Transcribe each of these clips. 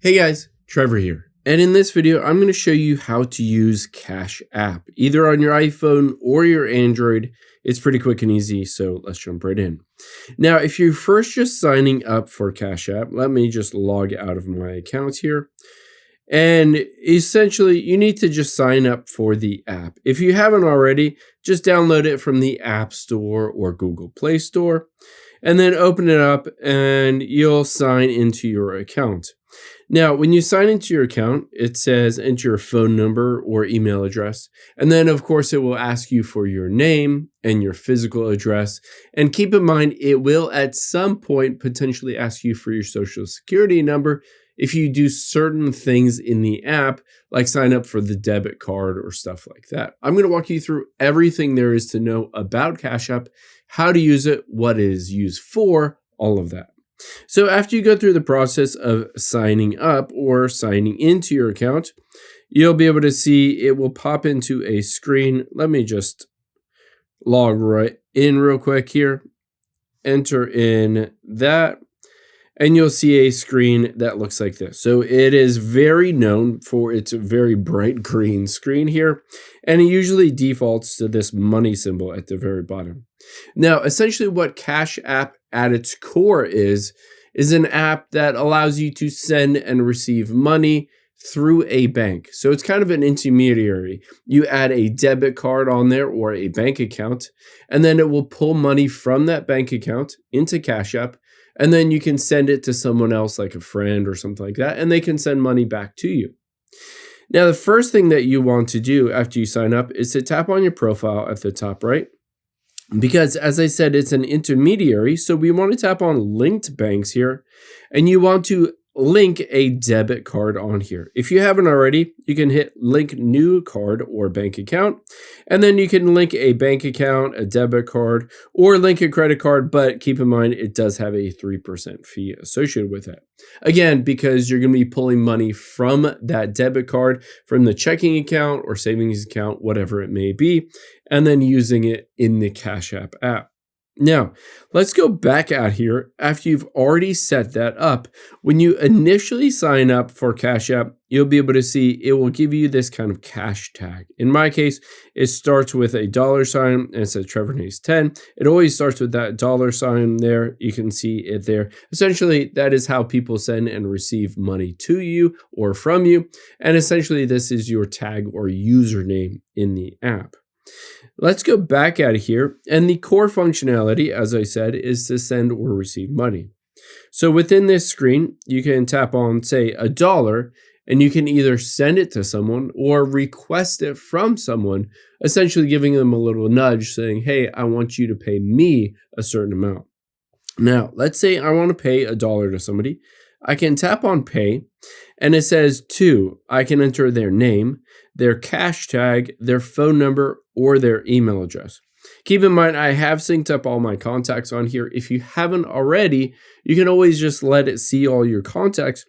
Hey guys, Trevor here. And in this video, I'm going to show you how to use Cash App, either on your iPhone or your Android. It's pretty quick and easy, so let's jump right in. Now, if you're first just signing up for Cash App, let me just log out of my account here. And essentially, you need to just sign up for the app. If you haven't already, just download it from the App Store or Google Play Store, and then open it up and you'll sign into your account. Now, when you sign into your account, it says enter your phone number or email address. And then, of course, it will ask you for your name and your physical address. And keep in mind, it will at some point potentially ask you for your social security number if you do certain things in the app, like sign up for the debit card or stuff like that. I'm going to walk you through everything there is to know about Cash App, how to use it, what it is used for, all of that. So after you go through the process of signing up or signing into your account, you'll be able to see it will pop into a screen. Let me just log right in real quick here, enter in that, and you'll see a screen that looks like this. So it is very known for its very bright green screen here, and it usually defaults to this money symbol at the very bottom. Now, essentially what Cash App at its core is an app that allows you to send and receive money through a bank. So it's kind of an intermediary. You add a debit card on there or a bank account, and then it will pull money from that bank account into Cash App, and then you can send it to someone else like a friend or something like that, and they can send money back to you. Now, the first thing that you want to do after you sign up is to tap on your profile at the top right. Because as I said, it's an intermediary, so we want to tap on linked banks here, and you want to link a debit card on here. If you haven't already, you can hit link new card or bank account, and then you can link a bank account, a debit card, or link a credit card, but keep in mind it does have a 3% fee associated with it. Again, because you're going to be pulling money from that debit card, from the checking account or savings account, whatever it may be, and then using it in the Cash App app. Now, let's go back out here after you've already set that up. When you initially sign up for Cash App, you'll be able to see it will give you this kind of cash tag. In my case, it starts with a $sign and it says Trevor Nace 10. It always starts with that $sign there. You can see it there. Essentially, that is how people send and receive money to you or from you. And essentially, this is your tag or username in the app. Let's go back out of here, and the core functionality, as I said, is to send or receive money. So within this screen, you can tap on, say, $1, and you can either send it to someone or request it from someone, essentially giving them a little nudge saying, hey, I want you to pay me a certain amount. Now, let's say I want to pay $1 to somebody. I can tap on pay, and it says I can enter their name, their cash tag, their phone number, or their email address. Keep in mind, I have synced up all my contacts on here. If you haven't already, you can always just let it see all your contacts.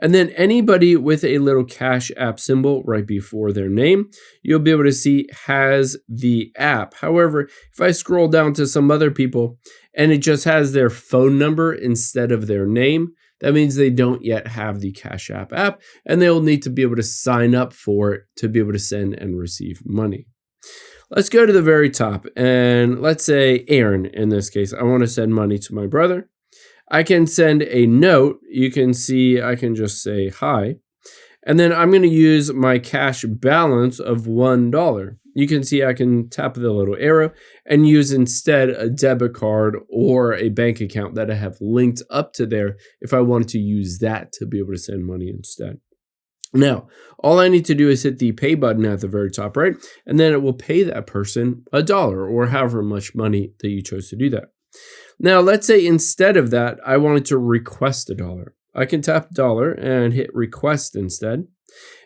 And then anybody with a little Cash App symbol right before their name, you'll be able to see has the app. However, if I scroll down to some other people and it just has their phone number instead of their name, that means they don't yet have the Cash App app, and they'll need to be able to sign up for it to be able to send and receive money. Let's go to the very top, and let's say Aaron, in this case. I want to send money to my brother. I can send a note. You can see I can just say hi, and then I'm going to use my cash balance of $1. You can see I can tap the little arrow and use instead a debit card or a bank account that I have linked up to there if I wanted to use that to be able to send money instead. Now, all I need to do is hit the pay button at the very top right, and then it will pay that person $1 or however much money that you chose to do that. Now, let's say instead of that, I wanted to request $1. I can tap $1 and hit request instead.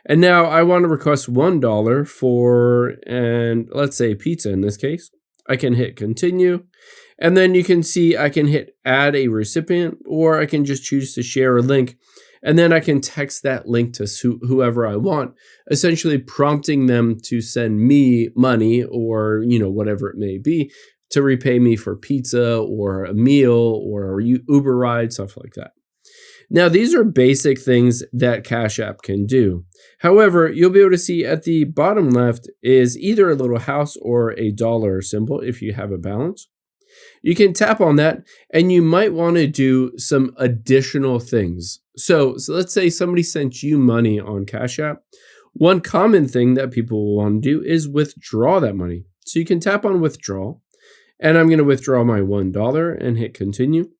And now I want to request $1 for, and let's say pizza in this case. I can hit continue. And then you can see I can hit add a recipient, or I can just choose to share a link. And then I can text that link to whoever I want, essentially prompting them to send me money or, whatever it may be to repay me for pizza or a meal or a Uber ride, stuff like that. Now, these are basic things that Cash App can do. However, you'll be able to see at the bottom left is either a little house or a dollar symbol if you have a balance. You can tap on that and you might want to do some additional things. So let's say somebody sent you money on Cash App. One common thing that people will want to do is withdraw that money. So you can tap on withdraw, and I'm going to withdraw my $1 and hit continue.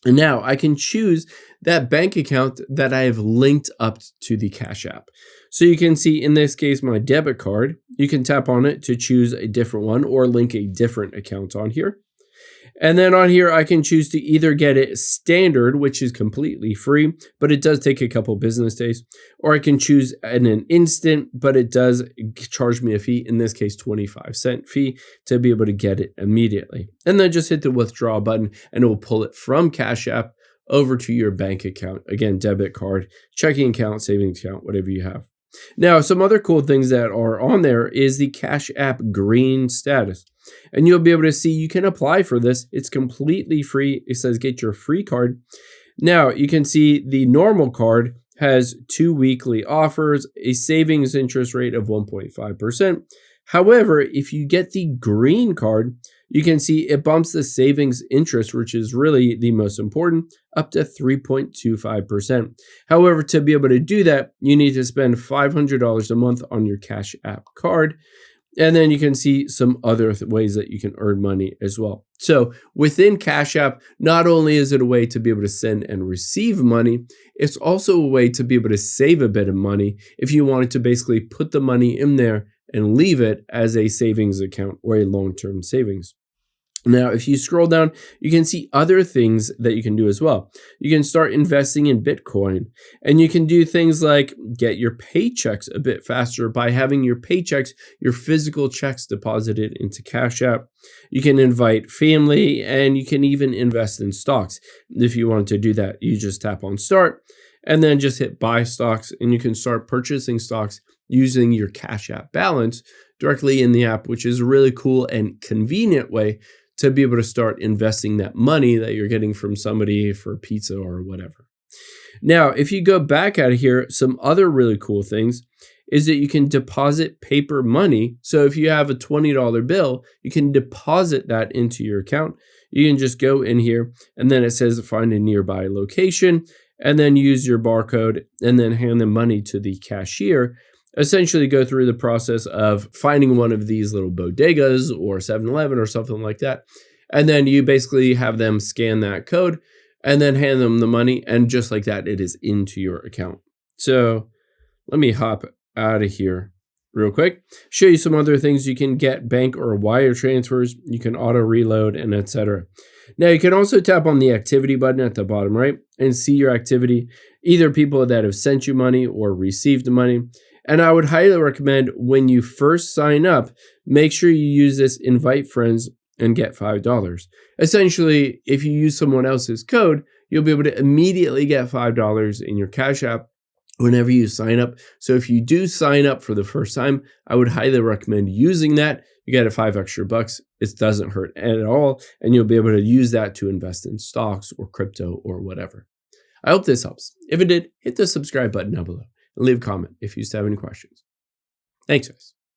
And now I can choose that bank account that I have linked up to the Cash App. So you can see in this case, my debit card, you can tap on it to choose a different one or link a different account on here. And then on here, I can choose to either get it standard, which is completely free, but it does take a couple business days, or I can choose an instant, but it does charge me a fee, in this case, 25-cent fee to be able to get it immediately. And then just hit the withdraw button and it will pull it from Cash App over to your bank account. Again, debit card, checking account, savings account, whatever you have. Now, some other cool things that are on there is the Cash App green status. And you'll be able to see you can apply for this. It's completely free. It says get your free card. Now, you can see the normal card has 2 weekly offers, a savings interest rate of 1.5%. However, if you get the green card, you can see it bumps the savings interest, which is really the most important, up to 3.25%. However, to be able to do that, you need to spend $500 a month on your Cash App card. And then you can see some other ways that you can earn money as well. So within Cash App, not only is it a way to be able to send and receive money, it's also a way to be able to save a bit of money if you wanted to basically put the money in there and leave it as a savings account or a long-term savings. Now, if you scroll down, you can see other things that you can do as well. You can start investing in Bitcoin, and you can do things like get your paychecks a bit faster by having your paychecks, your physical checks deposited into Cash App. You can invite family, and you can even invest in stocks. If you want to do that, you just tap on start and then just hit buy stocks, and you can start purchasing stocks using your Cash App balance directly in the app, which is a really cool and convenient way to be able to start investing that money that you're getting from somebody for pizza or whatever. Now, if you go back out of here, some other really cool things is that you can deposit paper money. So if you have a $20 bill, you can deposit that into your account. You can just go in here and then it says find a nearby location and then use your barcode and then hand the money to the cashier. Essentially go through the process of finding one of these little bodegas or 7-Eleven or something like that. And then you basically have them scan that code and then hand them the money. And just like that, it is into your account. So let me hop out of here real quick, show you some other things. You can get bank or wire transfers. You can auto reload and etc. Now you can also tap on the activity button at the bottom right and see your activity, either people that have sent you money or received money. And I would highly recommend when you first sign up, make sure you use this invite friends and get $5. Essentially, if you use someone else's code, you'll be able to immediately get $5 in your Cash App whenever you sign up. So if you do sign up for the first time, I would highly recommend using that. You get $5 extra. It doesn't hurt at all. And you'll be able to use that to invest in stocks or crypto or whatever. I hope this helps. If it did, hit the subscribe button down below and leave a comment if you still have any questions. Thanks, guys.